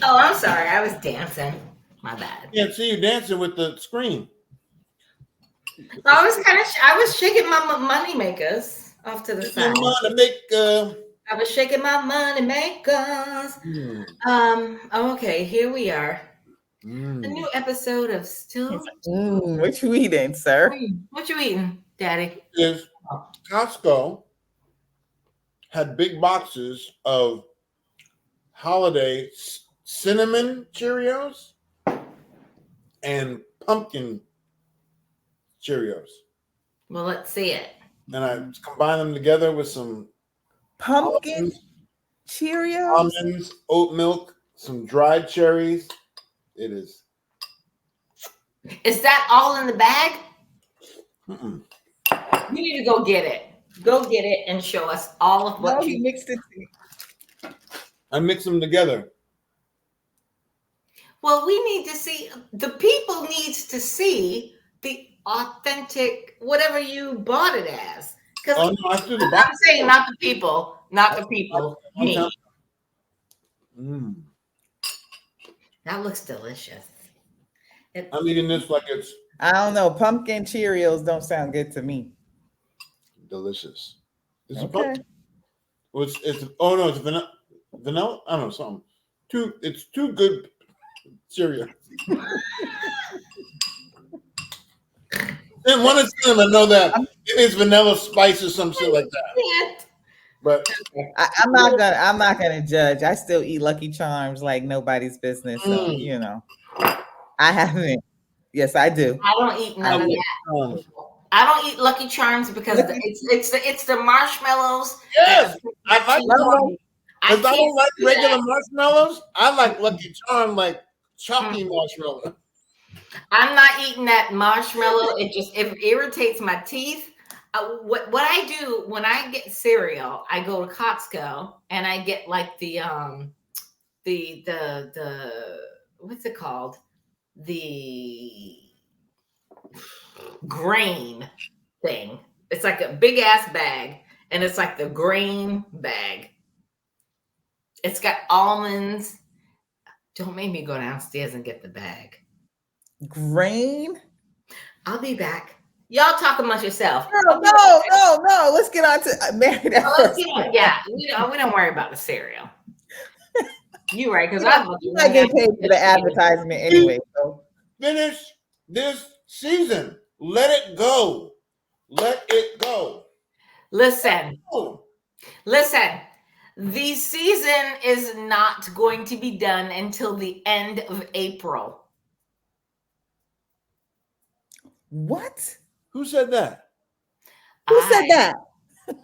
Oh, I'm sorry. I was dancing. My bad. Can't see you dancing with the screen. I was shaking my money makers off to the side. I was shaking my money makers. Okay, here we are. A new episode of Still. What you eating, sir? What you eating, Daddy? Is Costco had big boxes of holiday cinnamon Cheerios and pumpkin Cheerios. Well, let's see it. And I combine them together with some pumpkin Cheerios, almonds, oat milk, some dried cherries. It is. Is that all in the bag? You need to go get it. Go get it and show us all of what you mixed it. I mix them together. Well, we need to see, the people needs to see the authentic, whatever you bought it as. Because I'm saying not the people, me. That looks delicious. I'm eating this like it's. I don't know. Pumpkin Cheerios don't sound good to me. Delicious. It's a pumpkin. It's oh no, it's vanilla. Vanilla? I don't know, something. It's too good cereal. And one of them, I know that it's vanilla spice or some shit like that. But I'm not gonna judge. I still eat Lucky Charms like nobody's business. So you know, I haven't. Yes, I do. I don't eat none of that. I don't eat Lucky Charms because it's the marshmallows. Yes, I like them. Because I don't like regular marshmallows. I like Lucky Charm, like chalky marshmallow. I'm not eating that marshmallow. It irritates my teeth. What I do when I get cereal, I go to Costco and I get like the what's it called? The grain thing. It's like a big ass bag, and it's like the grain bag. It's got almonds. Don't make me go downstairs and get the bag. Grain? I'll be back. Y'all talk amongst yourself. No. Let's get on to married at first. Yeah, we don't worry about the cereal. You're right, because you're not getting paid for the advertisement anyway. So finish this season. Let it go. Let it go. Listen. The season is not going to be done until the end of April. What? Who said that? Who said that?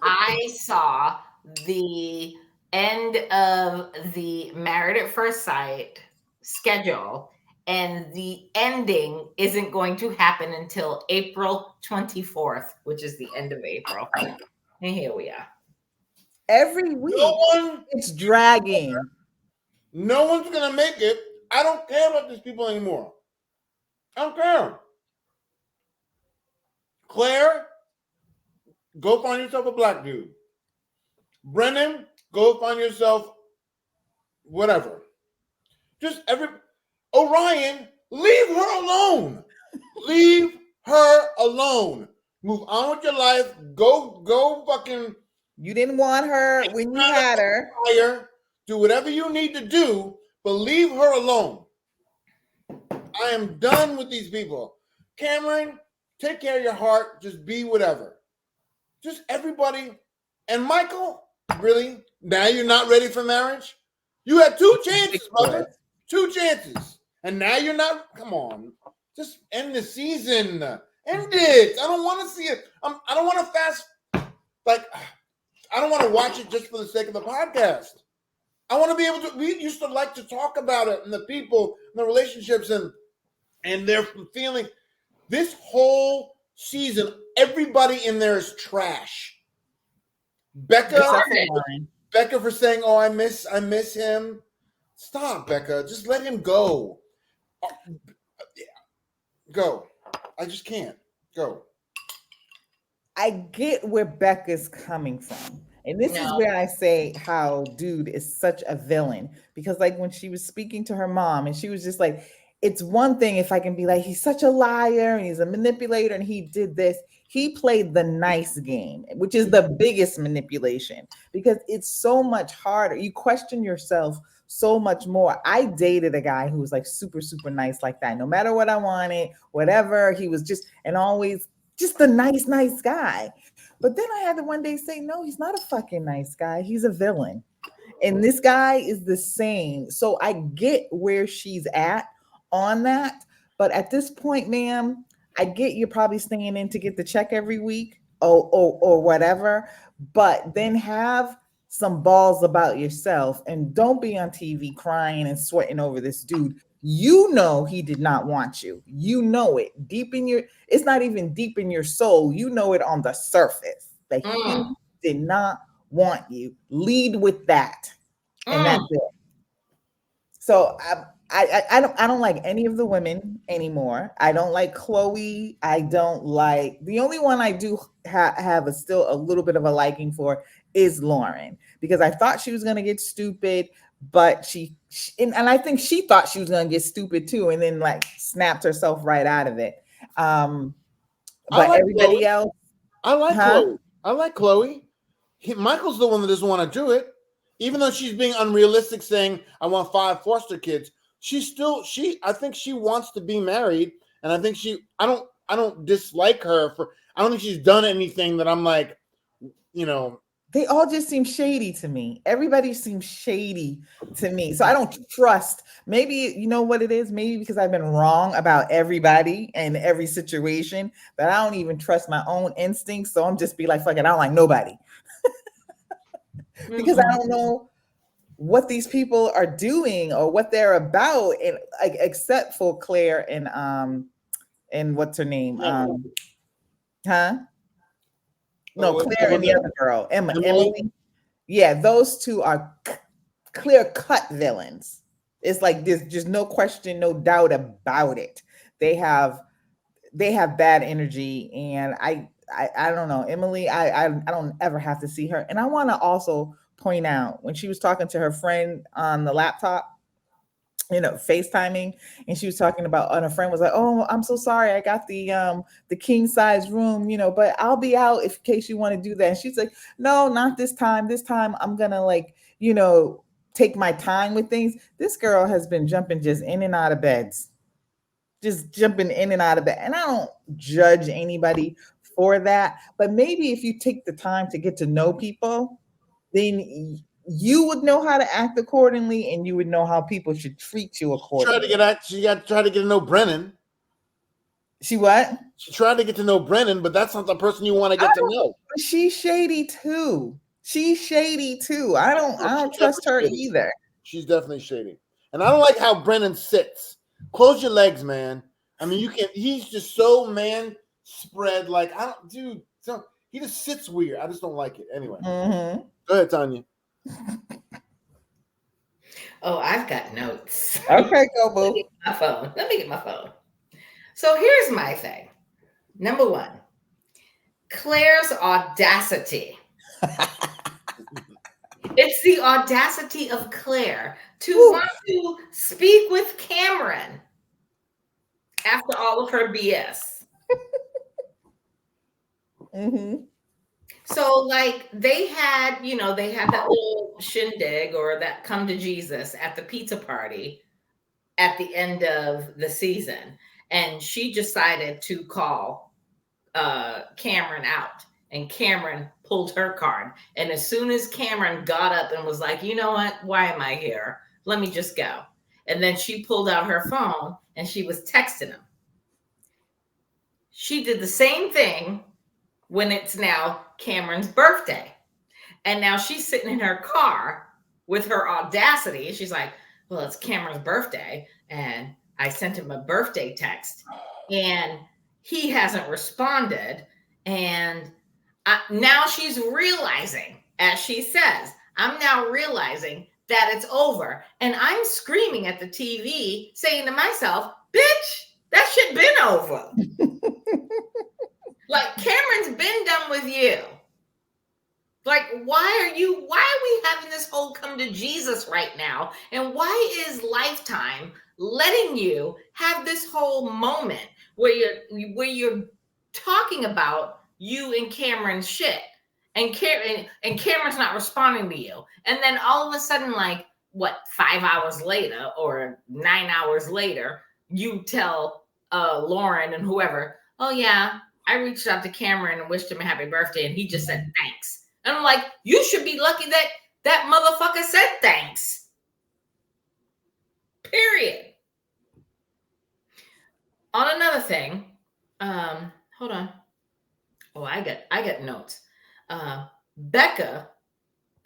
I saw the end of the Married at First Sight schedule, and the ending isn't going to happen until April 24th, which is the end of April. And here we are. Every week, it's dragging. No one's going to make it. I don't care about these people anymore. I don't care. Claire, go find yourself a black dude. Brennan, go find yourself whatever. Orion, leave her alone. Leave her alone. Move on with your life. Go fucking. You didn't want her when you had her. Do whatever you need to do, but leave her alone. I am done with these people. Cameron, take care of your heart. Just be whatever. Just everybody. And Michael, really? Now you're not ready for marriage? You had 2 chances, brother. 2 chances. And now you're not. Come on. Just end the season. End it. I don't want to see it. I don't want to I don't want to watch it just for the sake of the podcast. I want to be able to. We used to like to talk about it and the people and the relationships and their feeling. This whole season, everybody in there is trash. Becca, Except for Lauren. Becca for saying, "Oh, I miss him." Stop, Becca. Just let him go. Go. I just can't. Go. I get where Becca's coming from. And this is No. where I say how dude is such a villain. Because like when she was speaking to her mom and she was just like, it's one thing if I can be like, he's such a liar and he's a manipulator and he did this. He played the nice game, which is the biggest manipulation because it's so much harder. You question yourself so much more. I dated a guy who was like super, super nice like that. No matter what I wanted, whatever, he was just and always just a nice guy. But then I had to one day say, no, he's not a fucking nice guy. He's a villain. And this guy is the same. So I get where she's at on that. But at this point, ma'am, I get you're probably staying in to get the check every week or whatever. But then have some balls about yourself and don't be on TV crying and sweating over this dude. You know he did not want you. You know it deep in your, it's not even deep in your soul. You know it on the surface that he did not want you. Lead with that. And that's it. So I don't like any of the women anymore. I don't like Chloe. I don't like, the only one I do have still a little bit of a liking for is Lauren, because I thought she was going to get stupid, but she and I think she thought she was going to get stupid too, and then like snapped herself right out of it. But like everybody Chloe. else, I like Chloe. I like Chloe. Michael's the one that doesn't want to do it, even though she's being unrealistic, saying I want 5 foster kids. I think she wants to be married, and I think I don't dislike her for. I don't think she's done anything that I'm like, you know. They all just seem shady to me. Everybody seems shady to me. So I don't trust. Maybe you know what it is? Maybe because I've been wrong about everybody and every situation that I don't even trust my own instincts. So I'm just be like, fuck it, I don't like nobody. Because I don't know what these people are doing or what they're about, and like except for Claire and what's her name? No, Claire and the other girl, Emily. Yeah, those two are clear-cut villains. It's like there's just no question, no doubt about it. They have bad energy, and I don't know, Emily. I don't ever have to see her. And I want to also point out when she was talking to her friend on the laptop, FaceTiming, and she was talking about, and a friend was like, "Oh, I'm so sorry, I got the king size room, but I'll be out in case you want to do that." And she's like, "No, not this time. This time I'm gonna take my time with things." This girl has been jumping just in and out of beds, just jumping in and out of bed, and I don't judge anybody for that, but maybe if you take the time to get to know people, then you would know how to act accordingly, and you would know how people should treat you accordingly. She got to try to get to know Brennan. She what? She tried to get to know Brennan, but that's not the person you want to get to know. She's shady too. I don't trust her either. She's definitely shady, and I don't like how Brennan sits. Close your legs, man. I mean, you can't. He's just so man spread. Like I don't, dude. So he just sits weird. I just don't like it. Anyway, Go ahead, Tanya. Oh, I've got notes. Okay, go boo. Let me get my phone. So here's my thing. Number 1, Claire's audacity. It's the audacity of Claire to want to speak with Cameron after all of her BS. So like they had that little shindig or that come to Jesus at the pizza party at the end of the season. And she decided to call Cameron out, and Cameron pulled her card. And as soon as Cameron got up and was like, you know what? Why am I here? Let me just go. And then she pulled out her phone and she was texting him. She did the same thing when it's now Cameron's birthday. And now she's sitting in her car with her audacity. She's like, well, it's Cameron's birthday. And I sent him a birthday text. And he hasn't responded. And now she's realizing, as she says, I'm now realizing that it's over. And I'm screaming at the TV, saying to myself, bitch, that shit been over. Like, Cameron's been done with you. Like, why are we having this whole come to Jesus right now? And why is Lifetime letting you have this whole moment where you're talking about you and Cameron's shit, and Cameron's not responding to you, and then all of a sudden, like, what, 5 hours later or 9 hours later, you tell Lauren and whoever, oh yeah, I reached out to Cameron and wished him a happy birthday, and he just said thanks. And I'm like, you should be lucky that that motherfucker said thanks. Period. On another thing, hold on. Oh, I got notes. Becca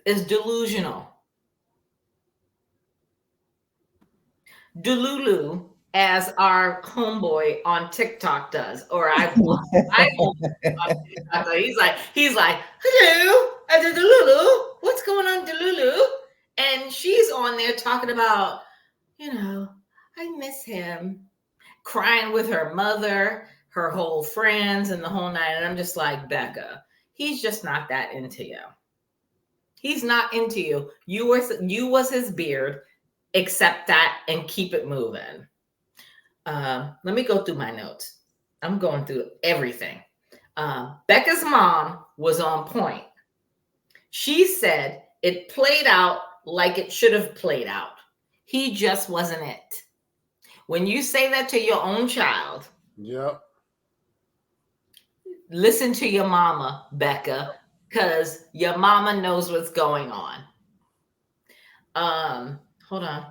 is delusional. Delulu, as our homeboy on TikTok does, or I on TikTok. He's like, hello, Delulu, what's going on, Delulu? And she's on there talking about, I miss him, crying with her mother, her whole friends, and the whole night. And I'm just like, Becca, he's just not that into you. He's not into you. You was his beard. Accept that and keep it moving. Let me go through my notes. I'm going through everything. Becca's mom was on point. She said it played out like it should have played out. He just wasn't it. When you say that to your own child, yep, listen to your mama, Becca, because your mama knows what's going on. Hold on.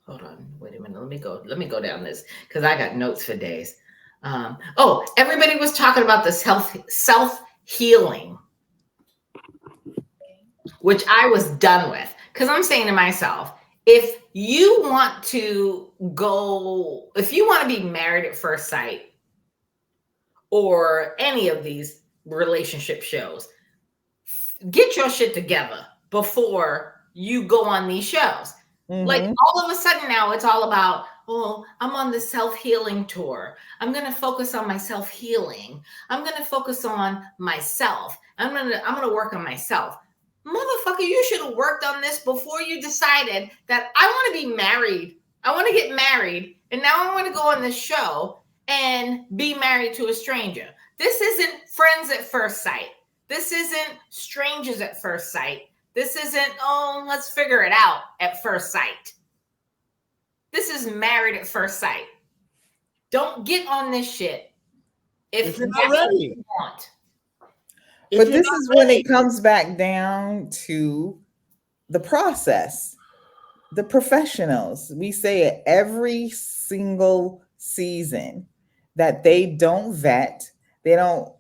Hold on. Wait a minute. Let me go down this because I got notes for days. Everybody was talking about the self-healing, which I was done with, because I'm saying to myself, if you want to be married at first sight or any of these relationship shows, get your shit together before you go on these shows. Mm-hmm. Like, all of a sudden now it's all about, I'm on the self-healing tour. I'm going to focus on my self-healing. I'm going to focus on myself. I'm going to work on myself. Motherfucker, you should have worked on this before you decided that I want to be married. I want to get married. And now I want to go on this show and be married to a stranger. This isn't friends at first sight. This isn't strangers at first sight. This isn't, let's figure it out at first sight. This is married at first sight. Don't get on this shit if you're not ready. What you want. But this is when it comes back down to the process. The professionals, we say it every single season, that they don't vet, they don't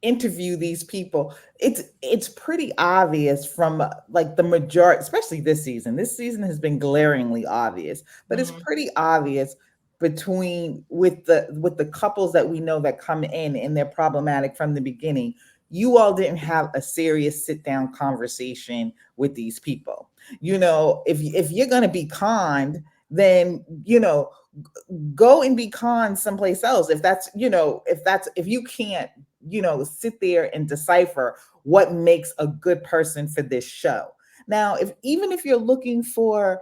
interview these people. It's pretty obvious from like the majority, especially this season. This season has been glaringly obvious, but it's pretty obvious with the couples that we know that come in and they're problematic from the beginning. You all didn't have a serious sit-down conversation with these people. If you're going to be conned, then go and be conned someplace else. If you can't sit there and decipher what makes a good person for this show. Now, even if you're looking for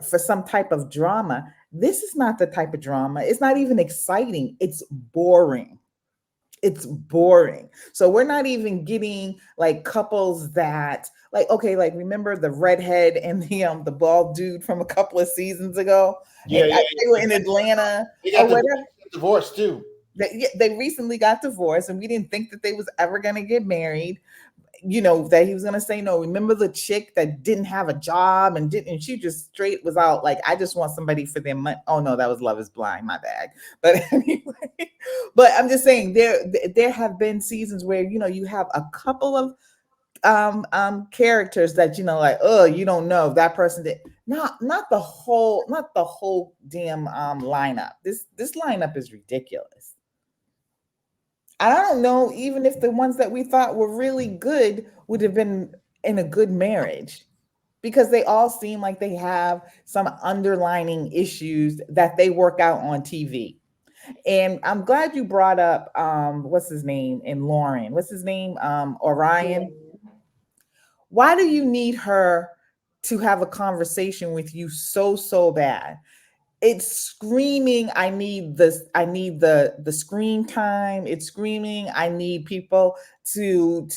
some type of drama, this is not the type of drama. It's not even exciting. It's boring. It's boring. So we're not even getting like couples that remember the redhead and the bald dude from a couple of seasons ago? Yeah. They were in Atlanta or whatever. Divorced too. They recently got divorced, and we didn't think that they was ever going to get married. That he was going to say no. Remember the chick that didn't have a job and she just straight was out like, I just want somebody for their money. Oh no, that was Love Is Blind, my bad. But anyway, but I'm just saying there have been seasons where you have a couple of characters that you don't know that person did. not the whole damn lineup. This lineup is ridiculous. I don't know even if the ones that we thought were really good would have been in a good marriage, because they all seem like they have some underlining issues that they work out on TV. And I'm glad you brought up what's his name, and Lauren. What's his name? Orion. Why do you need her to have a conversation with you so bad? It's screaming, I need this, I need the screen time. It's screaming, I need people to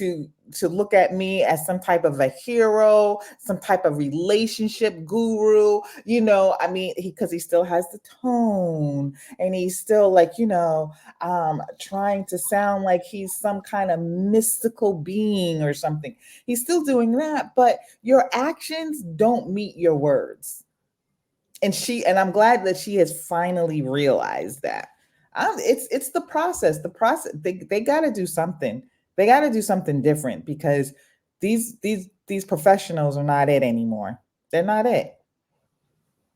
look at me as some type of a hero, some type of relationship guru. I mean, because he still has the tone, and he's still like, trying to sound like he's some kind of mystical being or something. He's still doing that, but your actions don't meet your words. And I'm glad that she has finally realized that. It's the process. They got to do something. They got to do something different, because these professionals are not it anymore. They're not it.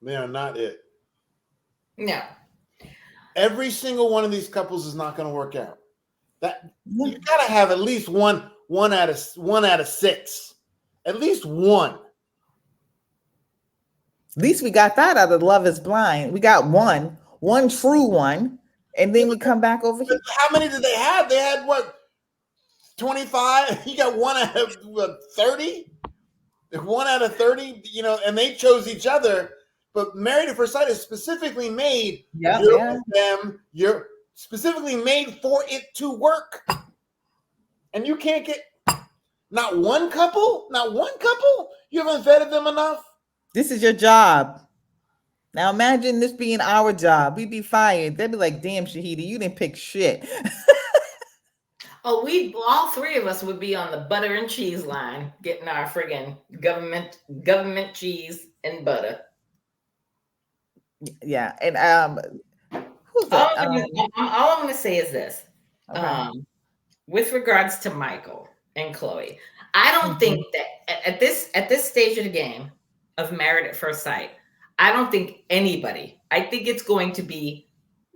They are not it. No. Every single one of these couples is not going to work out. You got to have at least one out of six. At least one. At least we got that out of Love Is Blind. We got one true one, and then we come back over here. How many did they have? They had what, 25? You got one out of 30? One out of 30, and they chose each other. But Married at First Sight is specifically made you're specifically made for it to work. And you can't get not one couple? You haven't vetted them enough? This is your job. Now imagine this being our job. We'd be fired. They'd be like, damn, Shahida, you didn't pick shit. Oh, all three of us would be on the butter and cheese line, getting our friggin' government cheese and butter. Yeah. And who's that? All I'm gonna say is this. Okay. With regards to Michael and Chloe, I don't think that at this stage of the game of Married at First Sight, I don't think anybody, I think it's going to be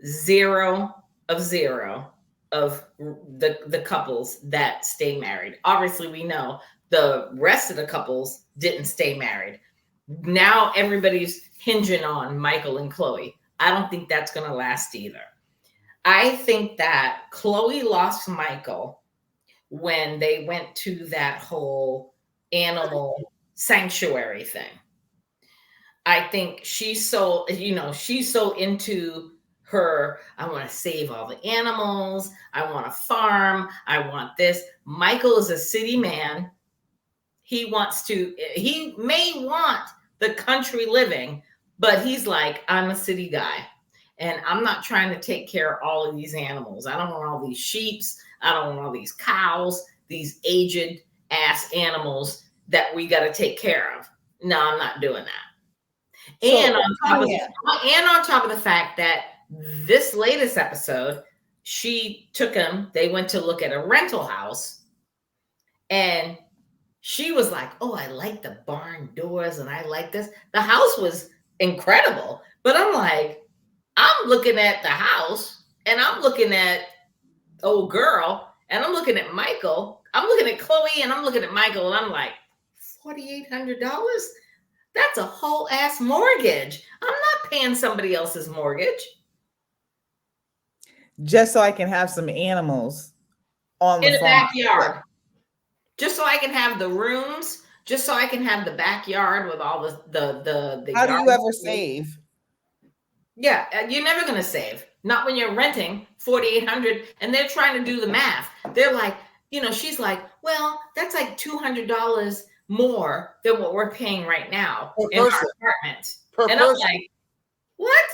0 of 0 of the couples that stay married. Obviously, we know the rest of the couples didn't stay married. Now everybody's hinging on Michael and Chloe. I don't think that's going to last either. I think that Chloe lost Michael when they went to that whole animal sanctuary thing. I think she's so into her, I want to save all the animals. I want to farm. I want this. Michael is a city man. He may want the country living, but he's like, I'm a city guy. And I'm not trying to take care of all of these animals. I don't want all these sheeps. I don't want all these cows, these aged ass animals that we got to take care of. No, I'm not doing that. And on top of the fact that this latest episode, she took him, they went to look at a rental house, and she was like, oh, I like the barn doors and I like this. The house was incredible. But I'm like, I'm looking at the house and I'm looking at old girl and I'm looking at Michael. I'm looking at Chloe and I'm looking at Michael, and I'm like, $4,800? That's a whole ass mortgage. I'm not paying somebody else's mortgage. Just so I can have some animals on the backyard. Just so I can have the rooms. Just so I can have the backyard with all the How do you ever save? Yeah, you're never gonna save. Not when you're renting $4,800, and they're trying to do the math. They're like, she's like, well, that's like $200 more than what we're paying right now in our apartment. And I'm like, what?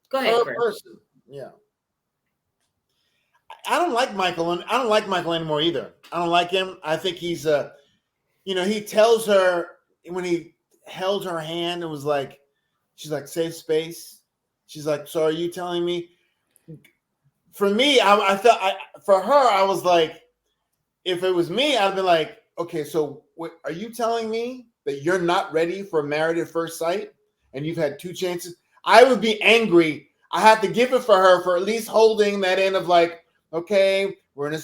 Go ahead, per person. Yeah. I don't like Michael, and I don't like Michael anymore either. I don't like him. I think he's he tells her when he held her hand and was like, she's like, safe space. She's like, so are you telling me? For me, I felt for her, I was like, if it was me, I'd be like, okay, so what, are you telling me that you're not ready for Married at First Sight and you've had 2 chances, I would be angry. I have to give it for her for at least holding that end of like, okay, we're in a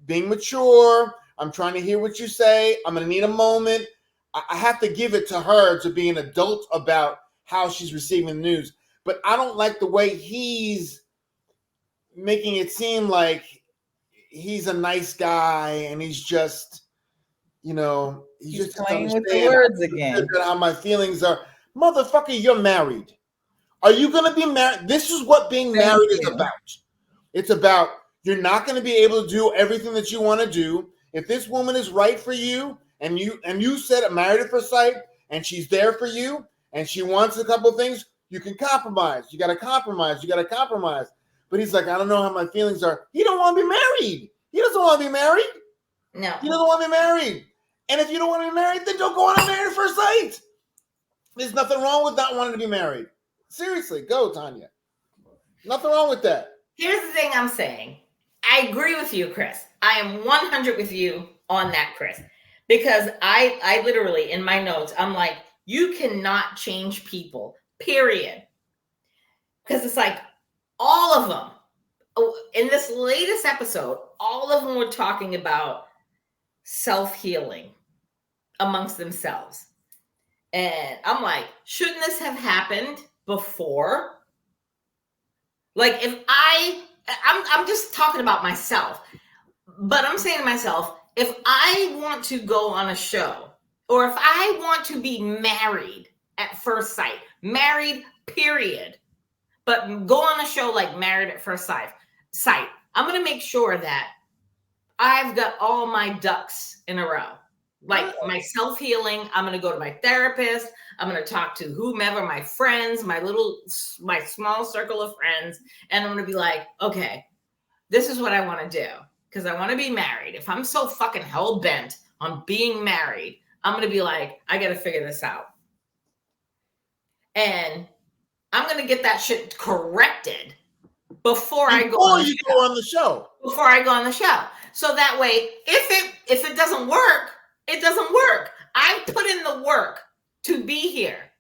being mature. I'm trying to hear what you say. I'm going to need a moment. I have to give it to her to be an adult about how she's receiving the news. But I don't like the way he's making it seem like he's a nice guy and he's just, you know, he He's just doesn't playing with the understand words again. how my feelings are. Motherfucker, you're married. Are you going to be married? This is what being married is about. It's about you're not going to be able to do everything that you want to do. If this woman is right for you and you said it Married at First Sight and she's there for you and she wants a couple of things, you can compromise. You got to compromise. You got to compromise. But he's like, I don't know how my feelings are. He don't want to be married. He doesn't want to be married. No. He doesn't want to be married. And if you don't want to be married, then don't go on a Married at First Sight. There's nothing wrong with not wanting to be married. Seriously, go, Tanya. Nothing wrong with that. Here's the thing I'm saying. I agree with you, Chris. I am 100 with you on that, Chris. Because I literally, in my notes, I'm like, you cannot change people, period. Because it's like, all of them, in this latest episode, all of them were talking about self-healing amongst themselves. And I'm like, shouldn't this have happened before? Like, if I'm just talking about myself, but I'm saying to myself, if I want to go on a show, or if I want to be married at first sight, married, period, but go on a show like Married at First Sight, I'm going to make sure that I've got all my ducks in a row. Like my self-healing, I'm going to go to my therapist. I'm going to talk to whomever, my friends, my small circle of friends. And I'm going to be like, okay, this is what I want to do. Because I want to be married. If I'm so fucking hell-bent on being married, I'm going to be like, I got to figure this out. And I'm going to get that shit corrected before I go on the show. Before I go on the show. So that way, if it doesn't work, it doesn't work. I put in the work to be here.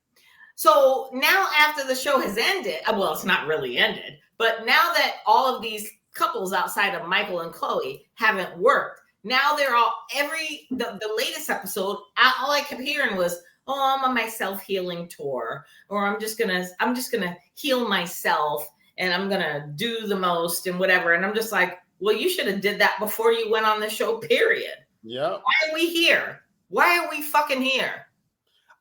So now after the show has ended, well, it's not really ended, but now that all of these couples outside of Michael and Chloe haven't worked, now they're all the latest episode, all I kept hearing was, oh, I'm on my self-healing tour, or I'm just gonna heal myself and I'm gonna do the most and whatever. And I'm just like, well, you should have did that before you went on the show, period. Yeah. Why are we here? Why are we fucking here?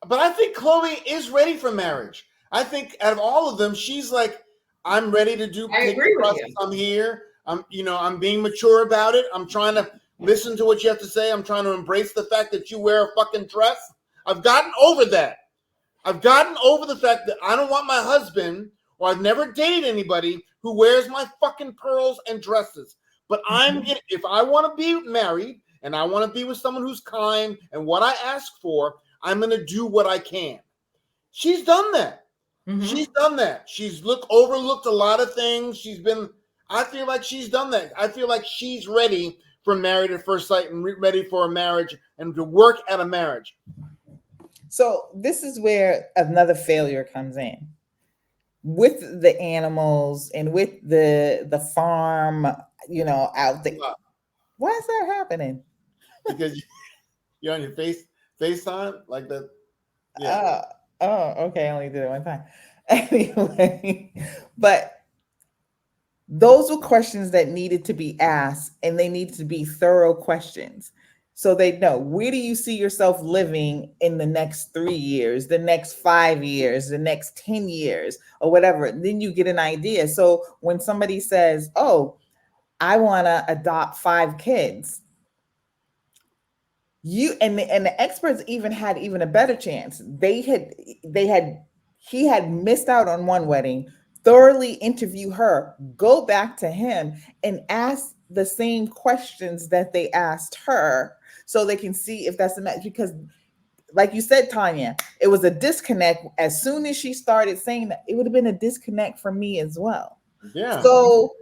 But I think Chloe is ready for marriage. I think out of all of them, she's like, I'm ready to do. I agree with you. I'm here. I'm being mature about it. I'm trying to listen to what you have to say. I'm trying to embrace the fact that you wear a fucking dress. I've gotten over that. I've gotten over the fact that I don't want my husband, or I've never dated anybody who wears my fucking pearls and dresses. But if I want to be married and I want to be with someone who's kind and what I ask for, I'm going to do what I can. She's done that. Mm-hmm. She's done that. She's overlooked a lot of things. I feel like she's done that. I feel like she's ready for Married at First Sight and ready for a marriage and to work at a marriage. So this is where another failure comes in with the animals and with the farm, out there. Why is that happening? Because you're on your FaceTime like that. Yeah. Okay. I only did it one time. Anyway, but those were questions that needed to be asked, and they needed to be thorough questions. So they know, where do you see yourself living in the next 3 years, the next 5 years, the next 10 years, or whatever. Then you get an idea. So when somebody says, oh, I want to adopt 5 kids, he had a better chance. He had missed out on one wedding, thoroughly interview her, go back to him and ask the same questions that they asked her, so they can see if that's a match. Because like you said, Tanya, it was a disconnect. As soon as she started saying that, it would have been a disconnect for me as well. Yeah. So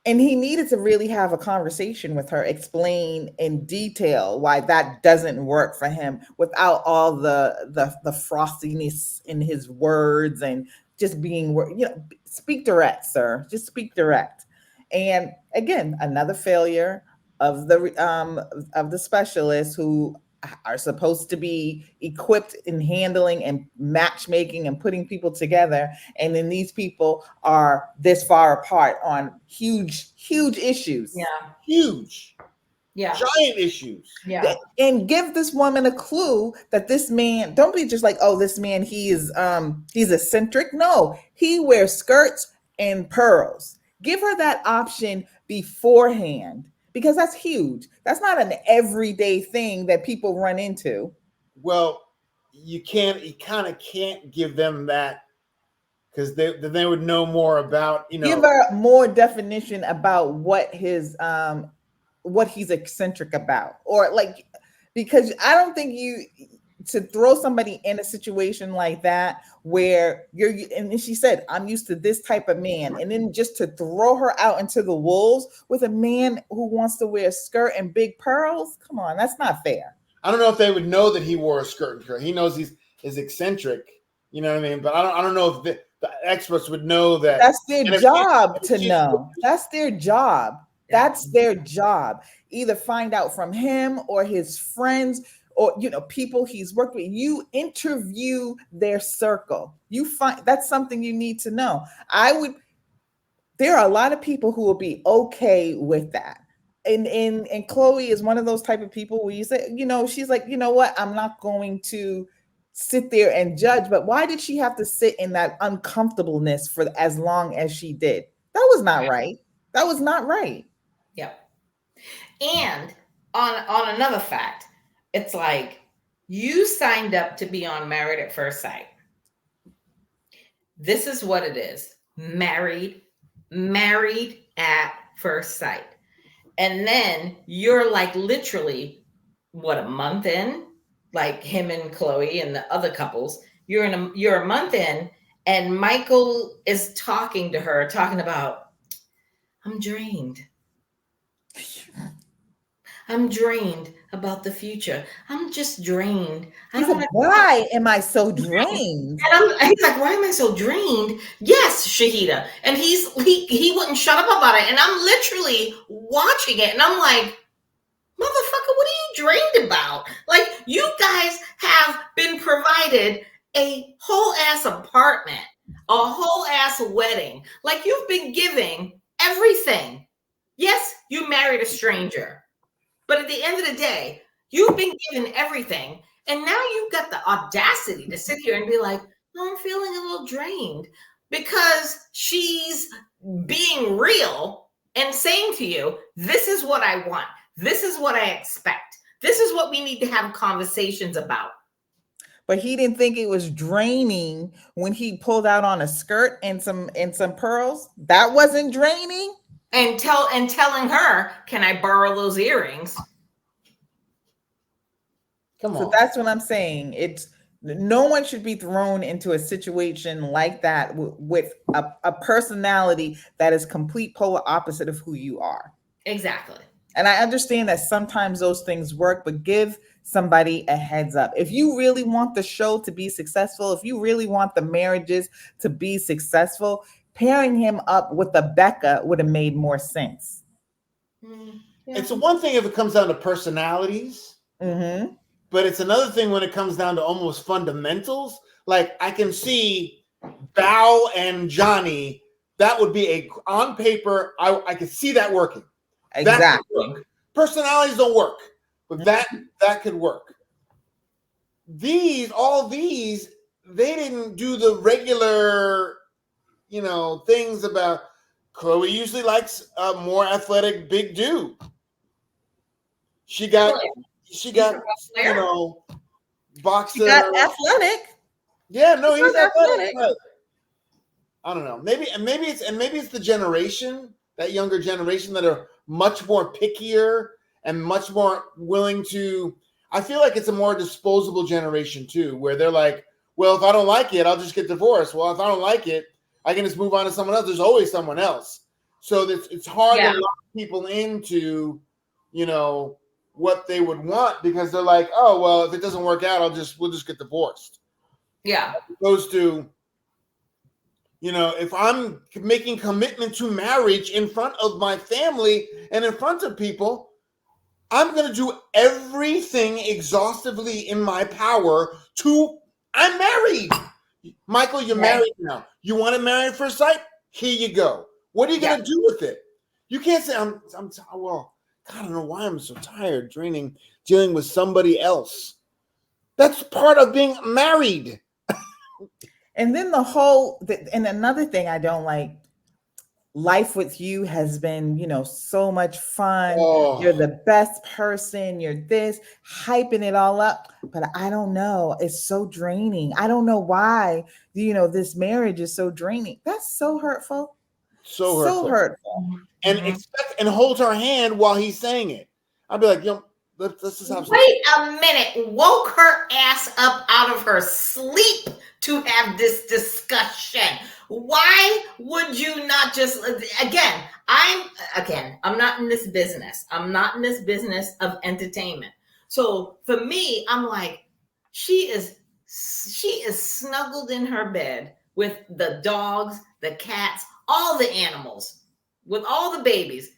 And he needed to really have a conversation with her, explain in detail why that doesn't work for him without all the frostiness in his words and just being, speak direct, sir. Just speak direct. And again, another failure of the specialists who are supposed to be equipped in handling and matchmaking and putting people together, and then these people are this far apart on huge issues. Yeah. Huge, Yeah. giant issues. Yeah. And give this woman a clue that this man, don't be just like, oh, this man, he's eccentric. No, he wears skirts and pearls. Give her that option beforehand, because that's huge. That's not an everyday thing that people run into. Well, you kind of can't give them that, because they would know more about, Give her more definition about what he's eccentric about, or like, because I don't think you to throw somebody in a situation like that where you're, and she said, I'm used to this type of man, and then just to throw her out into the wolves with a man who wants to wear a skirt and big pearls. Come on, that's not fair. I don't know if they would know that he wore a skirt and pearl. He knows he's eccentric, you know what I mean? But I don't know if the experts would know that. That's their job to know. That's their job. That's their job. Either find out from him or his friends, or people he's worked with. You interview their circle. You find that's something you need to know. There are a lot of people who will be okay with that. And Chloe is one of those type of people where you say, she's like, you know what, I'm not going to sit there and judge. But why did she have to sit in that uncomfortableness for as long as she did? That was not right. That was not right. Yep. And on another fact, it's like, you signed up to be on Married at First Sight. This is what it is. Married at first sight. And then you're like literally, what, a month in? Like him and Chloe and the other couples, you're a month in, and Michael is talking to her, talking about, I'm drained. I'm drained about the future. I'm just drained. Why am I so drained? And he's like, why am I so drained? Yes, Shahida. And he wouldn't shut up about it. And I'm literally watching it, and I'm like, motherfucker, what are you drained about? Like, you guys have been provided a whole ass apartment, a whole ass wedding. Like, you've been giving everything. Yes, you married a stranger. But at the end of the day, you've been given everything. And now you've got the audacity to sit here and be like, oh, I'm feeling a little drained, because she's being real and saying to you, this is what I want. This is what I expect. This is what we need to have conversations about. But he didn't think it was draining when he pulled out on a skirt and some pearls. That wasn't draining. And telling her, can I borrow those earrings? Come on. So that's what I'm saying. No one should be thrown into a situation like that with a personality that is complete polar opposite of who you are. Exactly. And I understand that sometimes those things work, but give somebody a heads up. If you really want the show to be successful, if you really want the marriages to be successful, pairing him up with a Becca would have made more sense. Yeah. It's one thing if it comes down to personalities, but it's another thing when it comes down to almost fundamentals. Like, I can see Bao and Johnny, that would be on paper, I could see that working. Exactly. Personalities don't work, but that could work. All these, they didn't do the regular, things about. Chloe usually likes a more athletic big dude. She got boxer. She got athletic. Yeah, no, he's athletic. I don't know. Maybe it's the generation, that younger generation, that are much more pickier and much more willing to. I feel like it's a more disposable generation too, where they're like, well, if I don't like it, I'll just get divorced. Well, if I don't like it, I can just move on to someone else. There's always someone else. So it's hard to Yeah. lock people into, you know, what they would want because they're like, oh well, if it doesn't work out, we'll just get divorced. Yeah. As opposed to, you know, if I'm making commitment to marriage in front of my family and in front of people, I'm going to do everything exhaustively in my power to. I'm married. Michael, you're Right. married now. You want to marry at first sight? Here you go. What are you going to do with it? You can't say, well, God, I don't know why I'm so tired, dealing with somebody else. That's part of being married. And then and another thing I don't like, life with you has been, so much fun. You're Oh, the best person. You're this, hyping it all up. But I don't know. It's so draining. I don't know why, this marriage is so draining. That's so hurtful. so So hurtful. hurtful. And Mhm. expect and hold her hand while he's saying it. I'd be like, let's just have some. Wait a minute. Woke her ass up out of her sleep to have this discussion. Why would you not just I'm not in this business. I'm not in this business of entertainment. So for me, I'm like, she is snuggled in her bed with the dogs, the cats, all the animals, with all the babies.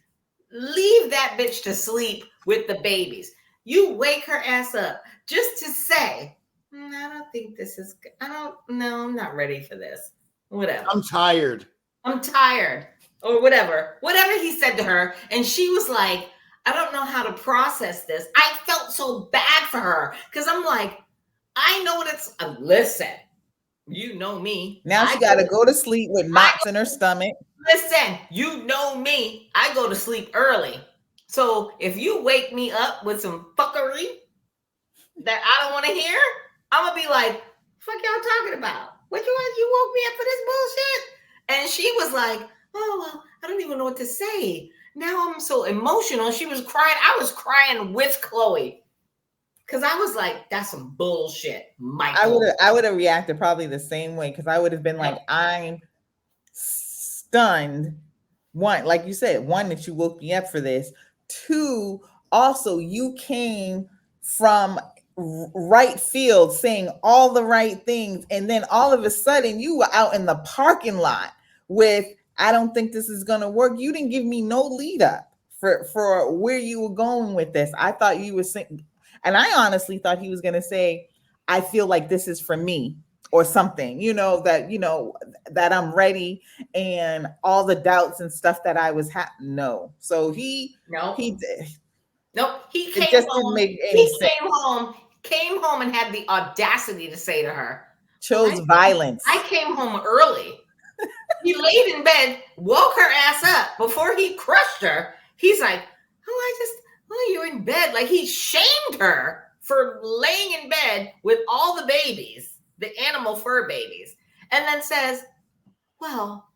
Leave that bitch to sleep with the babies. You wake her ass up just to say, I don't think this is good. I'm not ready for this. Whatever. I'm tired. I'm tired. Or whatever. Whatever he said to her. And she was like, I don't know how to process this. I felt so bad for her. Because I'm like, I know what it's listen, you know me. Now she got to go to sleep with knots in her stomach. Listen, you know me. I go to sleep early. So if you wake me up with some fuckery that I don't want to hear, I'm gonna be like, fuck y'all talking about? What you woke me up for this bullshit? And she was like, oh well, I don't even know what to say. Now I'm so emotional. She was crying. I was crying with Chloe. Cause I was like, that's some bullshit, Michael. I would have reacted probably the same way, because I would have been like, I'm stunned. One, like you said, one, that you woke me up for this. Two, also you came from right field saying all the right things, and then all of a sudden you were out in the parking lot with, I don't think this is going to work. You didn't give me no lead up for where you were going with this. I thought you were saying, and I honestly thought he was going to say, I feel like this is for me, or something, that I'm ready, and all the doubts and stuff that I was no. So he did. Nope. He It came just didn't home. make any sense. Came home and had the audacity to say to her, Chose violence. I came home early. He laid in bed, woke her ass up before he crushed her. He's like, you're in bed. Like, he shamed her for laying in bed with all the babies, the animal fur babies, and then says, well,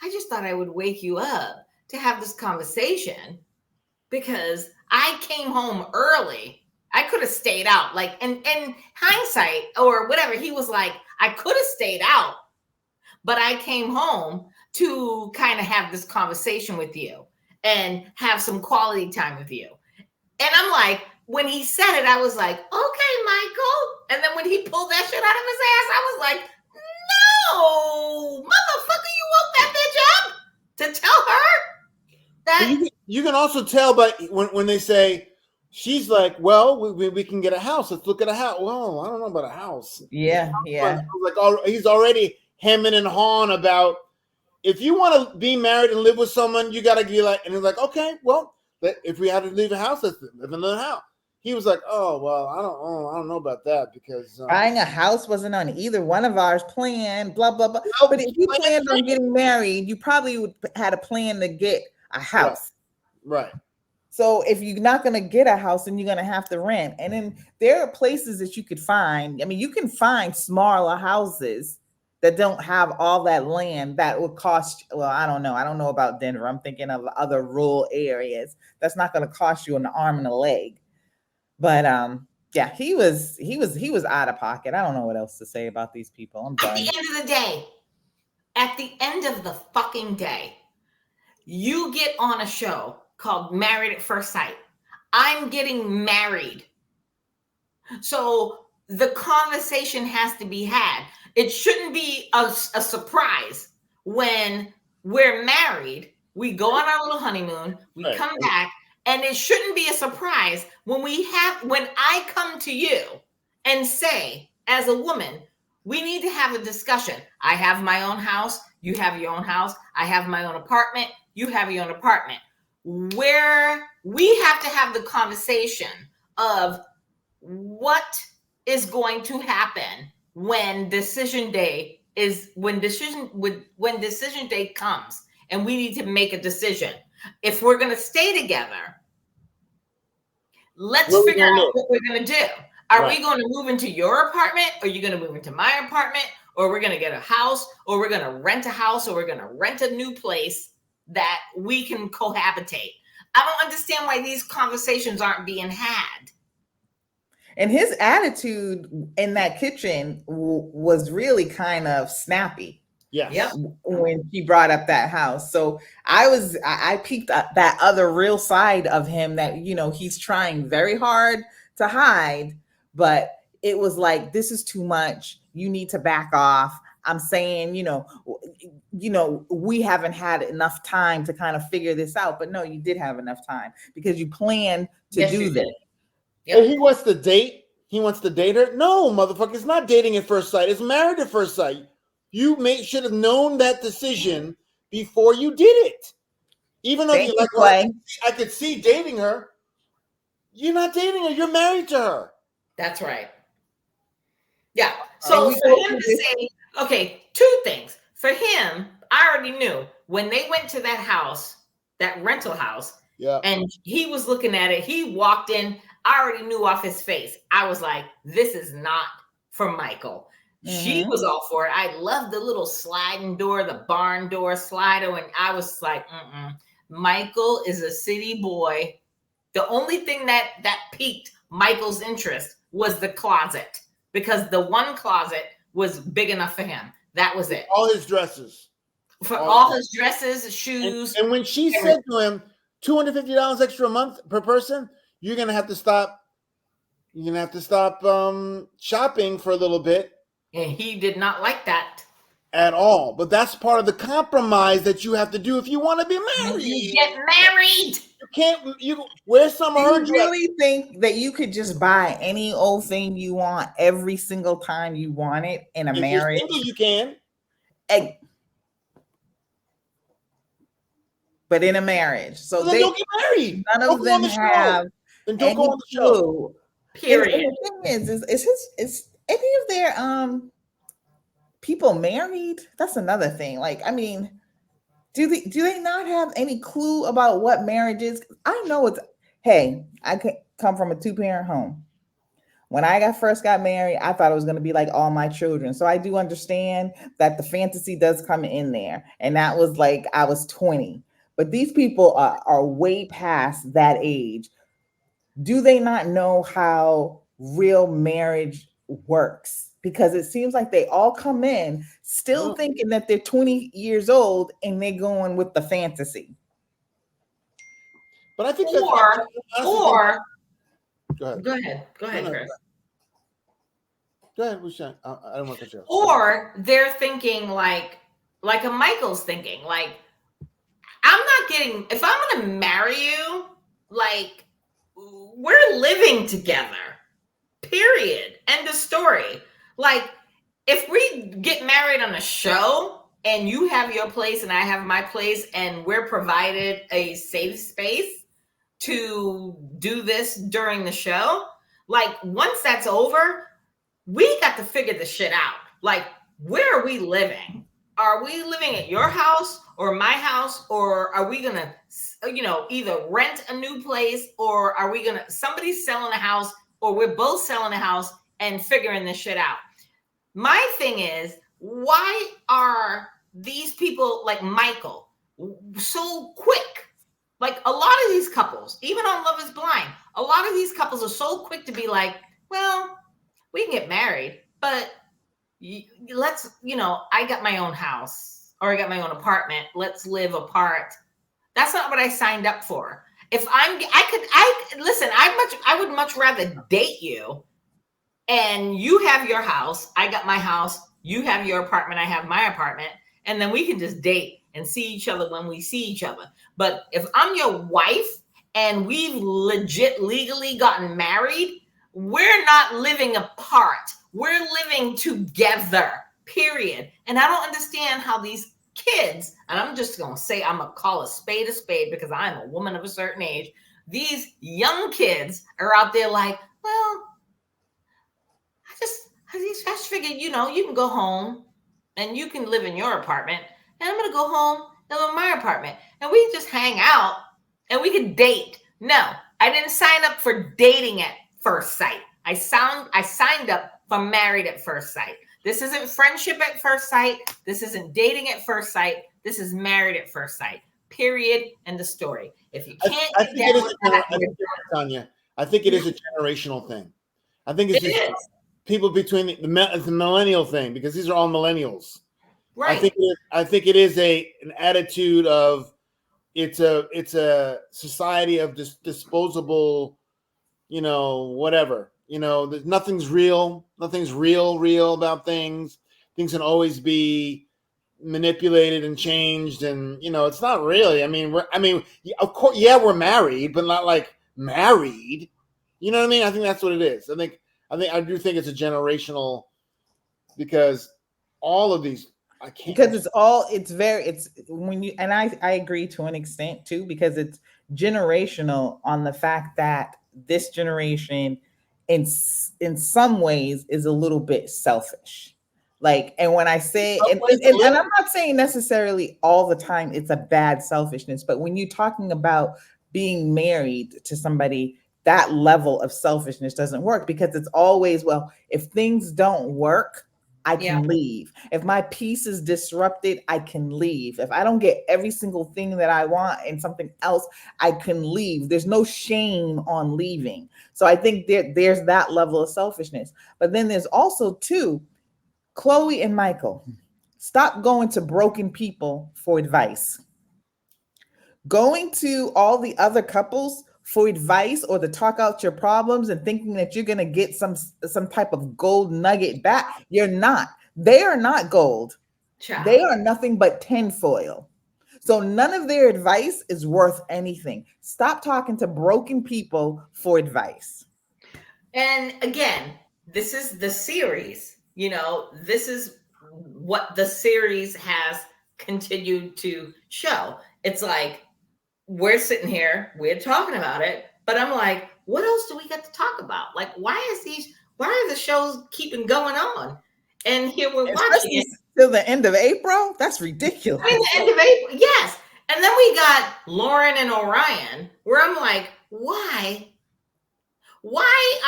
I just thought I would wake you up to have this conversation because I came home early. I could have stayed out. Like, in hindsight or whatever, he was like, I could have stayed out, but I came home to kind of have this conversation with you and have some quality time with you. And I'm like, when he said it, I was like, okay, Michael. And then when he pulled that shit out of his ass, I was like, no, motherfucker, you woke that bitch up to tell her that. You can also tell by when they say, she's like, well, we can get a house. Let's look at a house. Well, I don't know about a house. Yeah. Like, he's already hemming and hawing about, if you want to be married and live with someone, you got to be like, and he's like, okay, well, if we had to leave a house, let's live in another house. He was like, oh, well, I don't know about that, because buying a house wasn't on either one of ours plan, blah, blah, blah. But if you planned on getting married, you probably would had a plan to get a house. Right. So if you're not going to get a house, then you're going to have to rent. And then there are places that you could find. I mean, you can find smaller houses that don't have all that land that would cost, well, I don't know. I don't know about Denver. I'm thinking of other rural areas. That's not going to cost you an arm and a leg. But yeah, he was out of pocket. I don't know what else to say about these people. I'm done. At the end of the day, at the end of the fucking day, You get on a show called Married at First Sight. I'm getting married. So the conversation has to be had. It shouldn't be a surprise when we're married. We go on our little honeymoon, we Right. come back, and it shouldn't be a surprise when when I come to you and say, as a woman, we need to have a discussion. I have my own house, you have your own house, I have my own apartment, you have your own apartment. Where we have to have the conversation of what is going to happen when decision day comes and we need to make a decision. If we're going to stay together, let's figure out what we're going to do. Are we going to move into your apartment, or are you going to move into my apartment, or we're going to get a house, or we're going to rent a house, or we're going to rent a new place that we can cohabitate? I don't understand why these conversations aren't being had. And his attitude in that kitchen was really kind of snappy. Yes. Yep. When she brought up that house. So I peeked at that other real side of him that, you know, he's trying very hard to hide, but it was like, this is too much. You need to back off. I'm saying, you know, we haven't had enough time to kind of figure this out, but no, you did have enough time because you planned to do this. Yep. And he wants to date. He wants to date her. No, motherfucker, it's not dating at first sight. It's married at first sight. You should have known that decision before you did it. Even though you like her, I could see dating her. You're not dating her. You're married to her. That's right. Yeah. So for him to say, okay, two things. For him, I already knew when they went to that house, that rental house, and he was looking at it, he walked in, I already knew off his face. I was like, this is not for Michael. She was all for it. I love the little sliding door, the barn door slider. And I was like, Michael is a city boy. The only thing that piqued Michael's interest was the closet, because the one closet was big enough for him. That was it. All his dresses. For all his dresses, shoes. And when she said to him, $250 extra a month per person, you're going to have to stop. You're going to have to stop shopping for a little bit. And he did not like that at all. But that's part of the compromise that you have to do if you want to be married. You get married. You can't. You where's some of her? Do you really think that you could just buy any old thing you want every single time you want it in a marriage? You're single, you can. But in a marriage, so they don't get married. None of them have. Then don't go on the show. Period. And the thing is any of their people married? That's another thing. Like, I mean, do they not have any clue about what marriage is? I know it's. Hey, I come from a 2-parent home. When I first got married, I thought it was going to be like all my children. So I do understand that the fantasy does come in there, and that was like I was 20. But these people are way past that age. Do they not know how real marriage works? Because it seems like they all come in still thinking that they're 20 years old and they're going with the fantasy. But I think go ahead, Chris. Go ahead, Rushan. I don't want to cut you off. Or they're thinking like a Michael's thinking, like, if I'm going to marry you, like, we're living together, period. End of story. Like, if we get married on a show and you have your place and I have my place and we're provided a safe space to do this during the show, like, once that's over, we got to figure this shit out. Like, where are we living? Are we living at your house or my house, or are we going to, either rent a new place, or are we going to, somebody's selling a house, or we're both selling a house and figuring this shit out? My thing is, why are these people like Michael so quick? Like, a lot of these couples, even on Love is Blind, a lot of these couples are so quick to be like, well, we can get married, but let's, I got my own house or I got my own apartment. Let's live apart That's not what I signed up for. If listen, I would much rather date you and you have your house, I got my house, you have your apartment, I have my apartment, and then we can just date and see each other when we see each other. But if I'm your wife and we've legit legally gotten married, we're not living apart. We're living together, period. And I don't understand how these kids, and I'm just going to say, I'm going to call a spade because I'm a woman of a certain age. These young kids are out there like, well, I just figured, you know, you can go home and you can live in your apartment, and I'm gonna go home and live in my apartment, and we can just hang out and we can date. No, I didn't sign up for dating at first sight. I signed up for married at first sight. This isn't friendship at first sight. This isn't dating at first sight. This is married at first sight. Period. End of story. If you can't I get think it down is with a that, Tanya. I think it is a generational thing. I think it's it just is. people between the millennial thing, because these are all millennials. Right. I think it is an attitude of it's a society of disposable, you know, whatever. You know, nothing's real about things. Things can always be manipulated and changed, and you know, it's not really. I mean, of course, yeah, we're married, but not like married. You know what I mean? I think that's what it is. I do think it's a generational, because all of these, I can't, because it's when you, and I agree to an extent too, because it's generational on the fact that this generation in some ways is a little bit selfish. Like, and when I say, and I'm not saying necessarily all the time it's a bad selfishness, but when you're talking about being married to somebody, that level of selfishness doesn't work, because it's always, well, if things don't work, I can leave. If my peace is disrupted, I can leave. If I don't get every single thing that I want and something else, I can leave. There's no shame on leaving. So I think there's that level of selfishness. But then there's also too, Chloe and Michael, stop going to broken people for advice. Going to all the other couples for advice or to talk out your problems and thinking that you're going to get some type of gold nugget back. You're not. They are not gold. Child. They are nothing but tinfoil. So none of their advice is worth anything. Stop talking to broken people for advice. And again, this is the series. You know, this is what the series has continued to show. It's like, we're sitting here, we're talking about it, but I'm like, what else do we get to talk about? Like, why are the shows keeping going on? And here we're watching it till the end of April. That's ridiculous. I mean, the end of April, yes. And then we got Lauren and Orion, where I'm like, why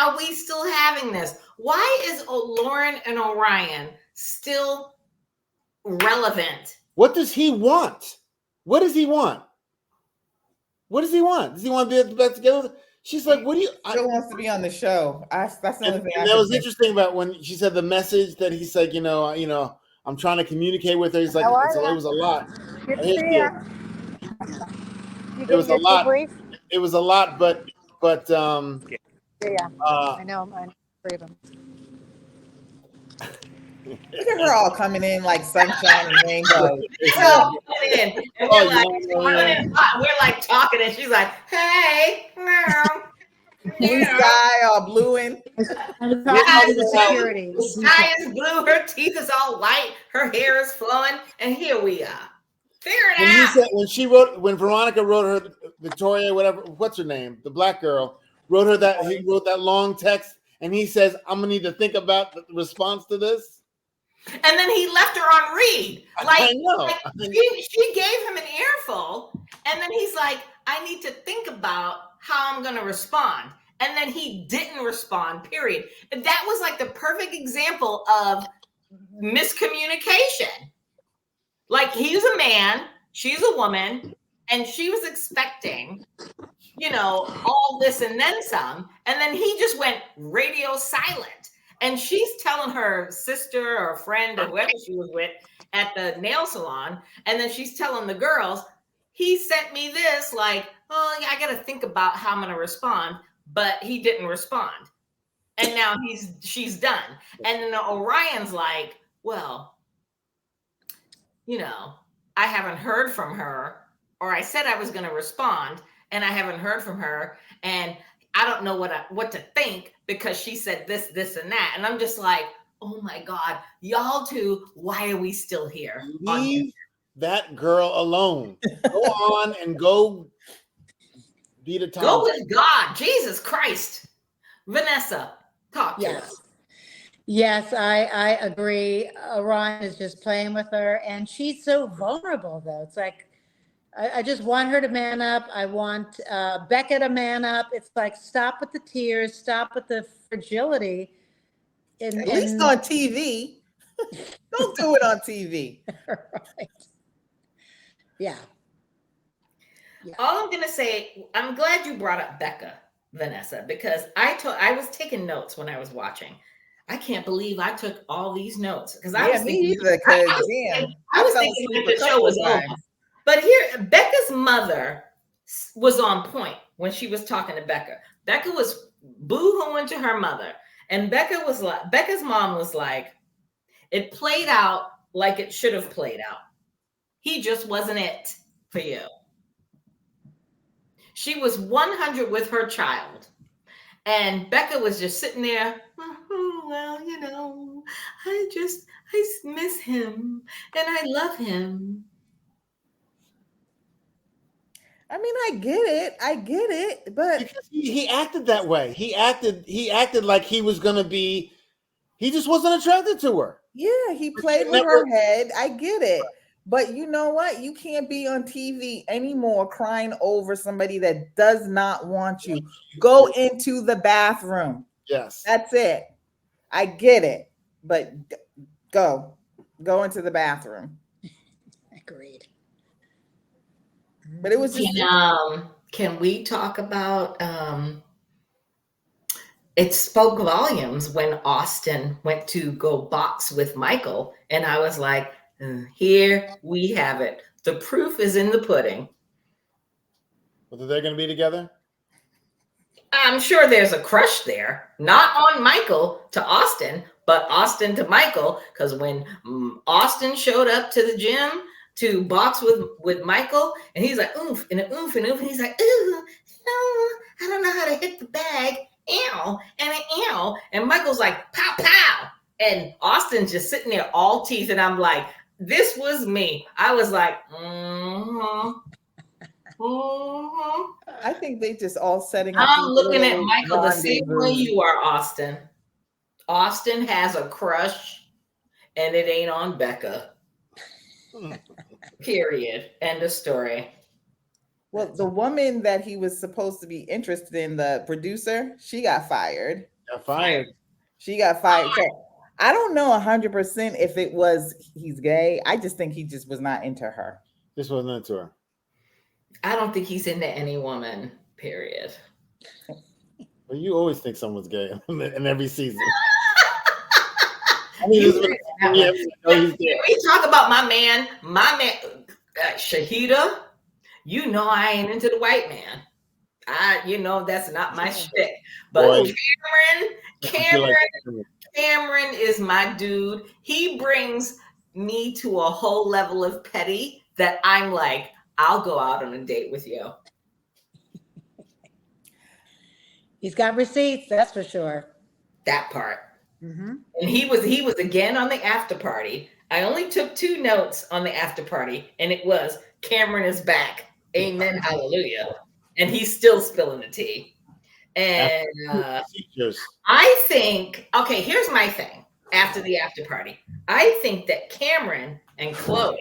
are we still having this? Why is Lauren and Orion still relevant? What does he want? What does he want? What does he want? Does he want to be back together? She's like, what do you? Still wants to be on the show. That's the only thing. And that was interesting about when she said the message that he's like, you know, I'm trying to communicate with her. He's like, it was a lot. Good to see you. It was a lot. It was a lot, but yeah. I know. I'm afraid of them. Look at her all coming in like sunshine and rainbows. We're like talking, and she's like, "Hey, blue sky all blue in. Security. The sky is blue. Her teeth is all white. Her hair is flowing, and here we are. Figure it out. When Veronica wrote her, Victoria, whatever, what's her name, the black girl, wrote her that, he wrote that long text, and he says, "I'm gonna need to think about the response to this." And then he left her on read. I know. She gave him an earful, and then he's like, I need to think about how I'm going to respond. And then he didn't respond, period. And that was like the perfect example of miscommunication. Like, he's a man, she's a woman, and she was expecting, you know, all this and then some. And then he just went radio silent. And she's telling her sister or friend or whoever she was with at the nail salon. And then she's telling the girls, he sent me this, like, oh, yeah, I got to think about how I'm going to respond, but he didn't respond. And now she's done. And then the Orion's like, well, you know, I haven't heard from her, or I said I was going to respond and I haven't heard from her. And I don't know what to think because she said this, this, and that. And I'm just like, oh my God, y'all two, why are we still here? Leave that girl alone. Go on and go be the Tom. Go with God. Jesus Christ. Vanessa, talk to us. Yes, I agree. Orion is just playing with her, and she's so vulnerable, though. It's like, I just want her to man up. I want Becca to man up. It's like, stop with the tears, stop with the fragility. At least on TV. Don't do it on TV. Right. Yeah. All I'm gonna say, I'm glad you brought up Becca, Vanessa, because I was taking notes when I was watching. I can't believe I took all these notes because I was thinking the show was over. But here, Becca's mother was on point when she was talking to Becca. Becca was boo-hooing to her mother, and Becca's mom was like, it played out like it should have played out. He just wasn't it for you. She was 100 with her child. And Becca was just sitting there, oh, well, you know, I miss him and I love him. I mean, I get it, but because he acted that way. He acted like he was gonna be. He just wasn't attracted to her. Yeah, he played with her head. I get it. But you know what? You can't be on TV anymore crying over somebody that does not want you. Go into the bathroom. Yes. That's it. I get it. But go into the bathroom. Agreed. But it was just can we talk about it spoke volumes when Austin went to go box with Michael, and I was like, here we have it. The proof is in the pudding. Whether they're going to be together? I'm sure there's a crush there. Not on Michael to Austin, but Austin to Michael. Because when Austin showed up to the gym to box with Michael, and he's like, oof, and oof, and oof. And he's like, ooh, no, I don't know how to hit the bag. Ew, and an ew. And Michael's like, pow, pow. And Austin's just sitting there all teeth. And I'm like, this was me. I was like, I think they just all setting up. I'm looking at Michael the same way you are, Austin. Austin has a crush, and it ain't on Becca. Period. End of story. Well, the woman that he was supposed to be interested in, the producer, she got fired. She got fired. So I don't know 100% if it was he's gay. I just think he just was not into her. Just wasn't into her. I don't think he's into any woman, period. Well, you always think someone's gay in every season. Can we talk about my man, Shahida? You know I ain't into the white man. That's not my shit. But Cameron is my dude. He brings me to a whole level of petty that I'm like, I'll go out on a date with you. He's got receipts, that's for sure. That part. Mm-hmm. And he was again on the after party. I only took 2 notes on the after party, and it was Cameron is back. Amen, hallelujah. And he's still spilling the tea. And I think, okay, here's my thing after the after party. I think that Cameron and Chloe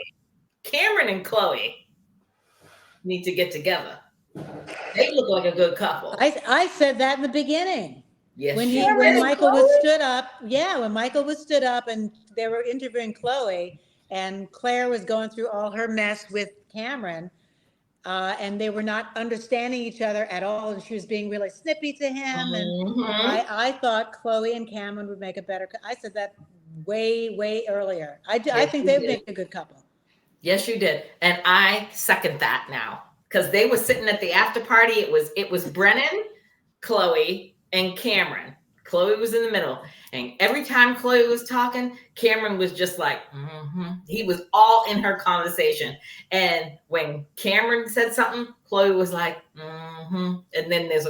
need to get together. They look like a good couple. I said that in the beginning. Yes. When Michael was stood up. Yeah, when Michael was stood up and they were interviewing Chloe, and Claire was going through all her mess with Cameron. And they were not understanding each other at all, and she was being really snippy to him. And I thought Chloe and Cameron would make a better. I said that way earlier. I think they would make a good couple. Yes, you did. And I second that now. Because they were sitting at the after party. It was Brennan, Chloe, and Cameron. Chloe was in the middle. And every time Chloe was talking, Cameron was just like, he was all in her conversation. And when Cameron said something, Chloe was like, And then there's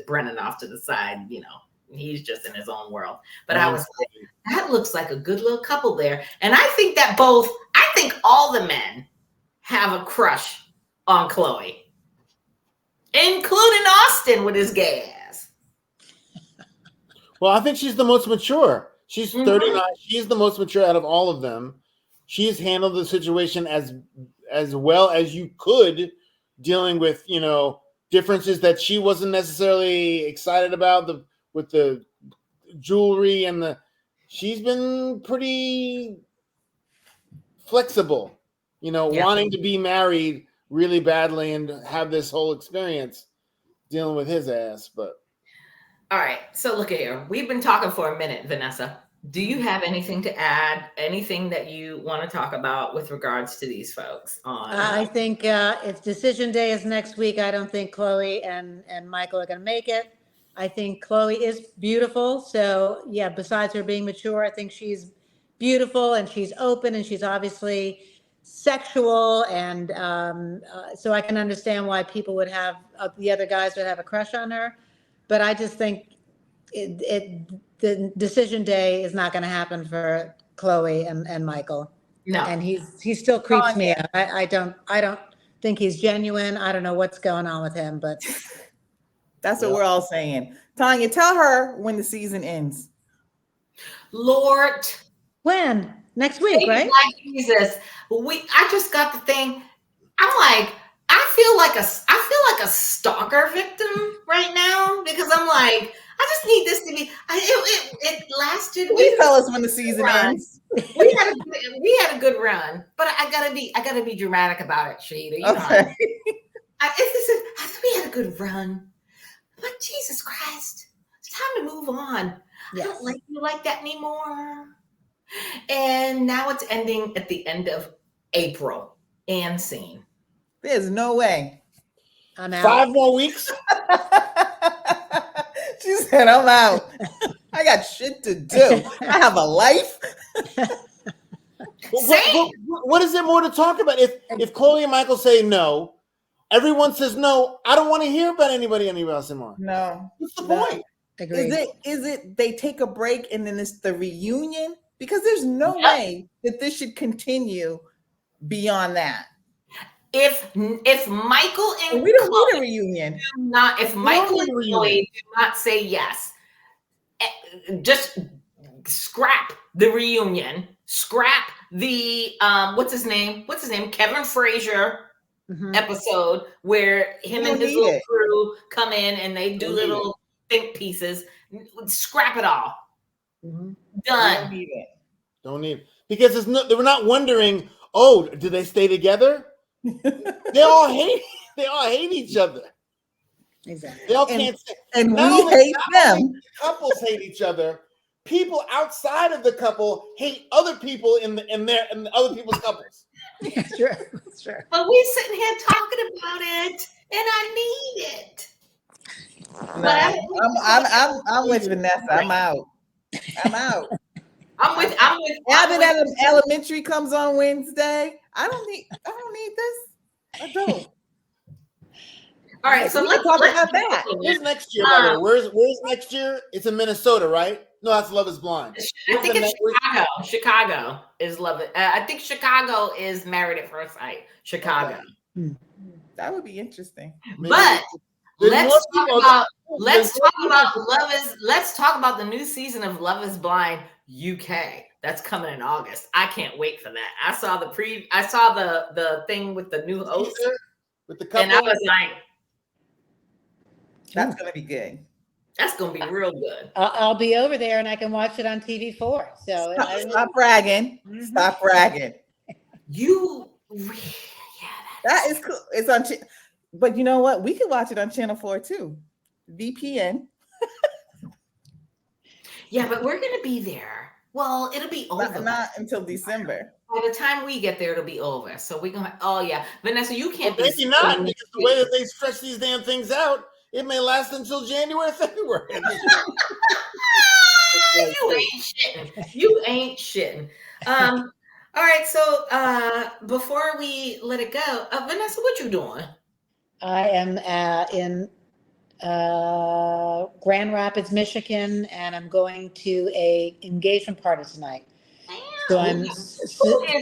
Brennan off to the side, he's just in his own world. But I was like, that looks like a good little couple there. And I think all the men have a crush on Chloe, including Austin with his gay ass. Well, I think she's the most mature. She's 39. She's the most mature out of all of them. She's handled the situation as well as you could, dealing with, differences that she wasn't necessarily excited about with the jewelry and she's been pretty flexible, wanting to be married really badly and have this whole experience dealing with his ass. But all right, so look at here. We've been talking for a minute, Vanessa. Do you have anything to add? Anything that you want to talk about with regards to these folks? I think if decision day is next week, I don't think Chloe and Michael are going to make it. I think Chloe is beautiful. So yeah, besides her being mature, I think she's beautiful and she's open and she's obviously sexual. And so I can understand why people would have, the other guys would have a crush on her. But I just think the decision day is not going to happen for Chloe and Michael. No. And he still creeps me out. I don't think he's genuine. I don't know what's going on with him, but that's what we're all saying. Tanya, tell her when the season ends. Lord. When? Next week, right? Like Jesus. I just got the thing. I'm like, I feel like a stalker victim right now because I'm like, I just need this to be. It lasted. Please tell us when the season ends. We had a good run, but I gotta be dramatic about it, Shahida. Okay. We had a good run, but Jesus Christ, it's time to move on. Yes. I don't like you like that anymore. And now it's ending at the end of April. And scene. There's no way. I'm out. 5 more weeks. She said, I'm out. I got shit to do. I have a life. What is there more to talk about? If Chloe and Michael say no, everyone says no. I don't want to hear about anybody else anymore. No. What's the point? Agreed. Is it they take a break and then it's the reunion? Because there's no way that this should continue beyond that. If Michael and we don't Chloe need a reunion. If Michael and Chloe do not say yes, just scrap the reunion. Scrap the what's his name? Kevin Frazier episode where him and his little crew come in and they do little think pieces. Scrap it all. Done. Don't need it. Because they were not wondering, oh, do they stay together? They all hate each other. Exactly. They all can't stay. And we hate them. Couples hate each other. People outside of the couple hate other people in the other people's couples. Yeah, sure. That's true. But we're sitting here talking about it, and I need it. I'm with Vanessa. I'm out. I'm with Abbott Elementary comes on Wednesday. I don't need this. I don't. All right, so let's talk about that. Where's next year, by the way? Where's next year? It's in Minnesota, right? No, that's Love is Blind. I think it's Chicago. Chicago is Love It. I think Chicago is Married at First Sight. Chicago. Okay. That would be interesting. But let's talk about the new season of Love is Blind UK. That's coming in August. I can't wait for that. I saw the thing with the new host with the couple, and I was like, that's gonna be good. That's gonna be real good. I'll be over there and I can watch it on TV4. So stop bragging. Stop bragging. That is cool. It's on, but you know what? We can watch it on Channel 4 too. VPN. Yeah, but we're gonna be there. Well, it'll be over. Not until December. By the time we get there, it'll be over. So we're gonna. Oh yeah, Vanessa, you can't Well, be. maybe not, because the way that they stretch these damn things out, it may last until January, February. You ain't shitting. You ain't shitting. All right. So before we let it go, Vanessa, what you doing? I am in Grand Rapids, Michigan, and I'm going to a engagement party tonight. So I'm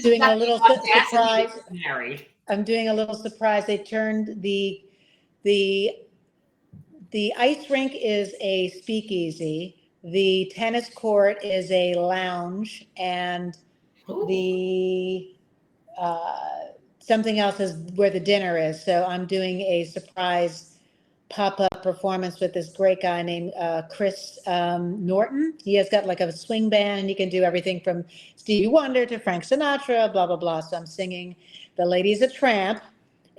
doing a little surprise. Married. I'm doing a little surprise. They turned the ice rink is a speakeasy. The tennis court is a lounge, and the something else is where the dinner is. So I'm doing a surprise pop-up performance with this great guy named Chris Norton. He has got like a swing band, and he can do everything from Stevie Wonder to Frank Sinatra, blah blah blah. So I'm singing "The Lady's a Tramp,"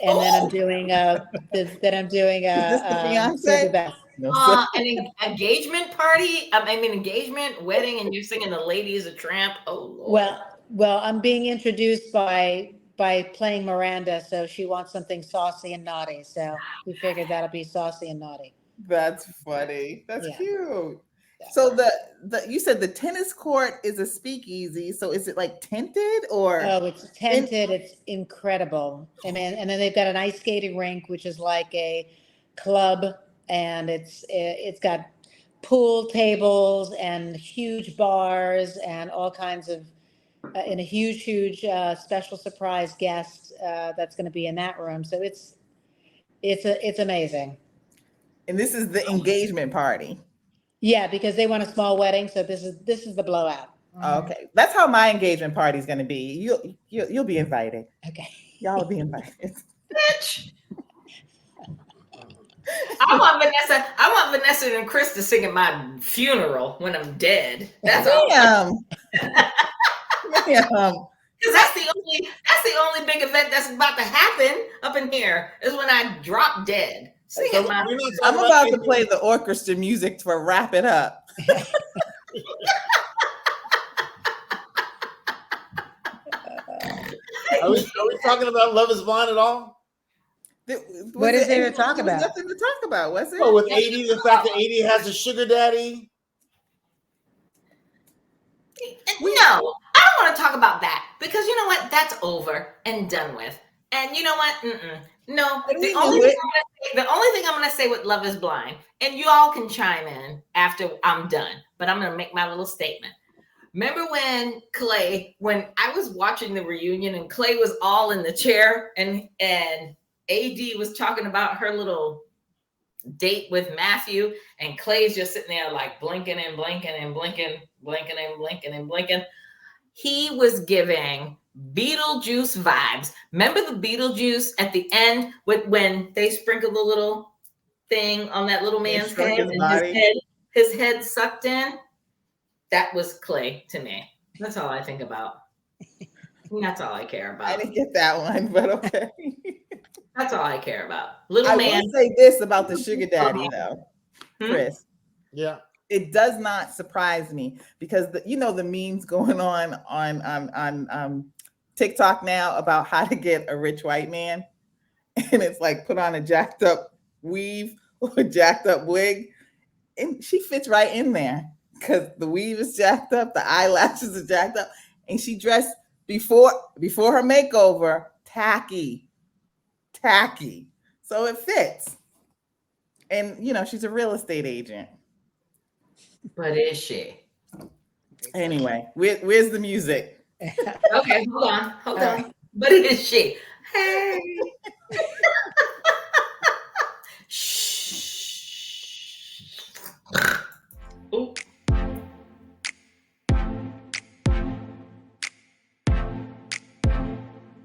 and then I'm doing Is this the fiance? the best. No, An engagement party. I mean, engagement, wedding, and you're singing "The Lady Is a Tramp." Oh Lord. Well, I'm being introduced by playing Miranda, so she wants something saucy and naughty. So we figured that'll be saucy and naughty. That's funny. That's Yeah. cute. So the you said the tennis court is a speakeasy. So is it like tented or? Oh, it's tented. It's incredible. And then they've got an ice skating rink, which is like a club, and it's got pool tables and huge bars and all kinds of and a huge special surprise guest that's going to be in that room. So it's amazing. And this is the engagement party. Yeah, because they want a small wedding, so this is the blowout. Okay, that's how my engagement party is going to be. You'll be invited. Okay, Y'all will be invited. Bitch. I want Vanessa and Chris to sing at my funeral when I'm dead. That's all. Damn. Because that's the only big event that's about to happen up in here is when I drop dead. So I'm about to play the orchestra music to wrap it up. Are we talking about Love Is Blind at all? What is there to talk about? Nothing to talk about, was it? Oh, with 80, the fact that 80 has a sugar daddy. No, I don't want to talk about that because you know what? That's over and done with. And you know what? No, the only thing I'm going to say with Love Is Blind, and you all can chime in after I'm done, but I'm going to make my little statement. Remember when I was watching the reunion and Clay was all in the chair and AD was talking about her little date with Matthew, and Clay's just sitting there like blinking and blinking and blinking, blinking and blinking and blinking. He was giving Beetlejuice vibes. Remember the Beetlejuice at the end when they sprinkled the little thing on that little man's head and his head sucked in? That was Clay to me. That's all I think about. That's all I care about. I didn't get that one, but okay. That's all I care about. Little man. I will say this about the sugar daddy, though, Chris. Yeah. It does not surprise me because the memes going on TikTok now about how to get a rich white man, and it's like put on a jacked up weave or a jacked up wig, and she fits right in there because the weave is jacked up, the eyelashes are jacked up, and she dressed before her makeover tacky, so it fits. And she's a real estate agent. But is she? Anyway, where's the music? Okay, hold on. But is she? Hey.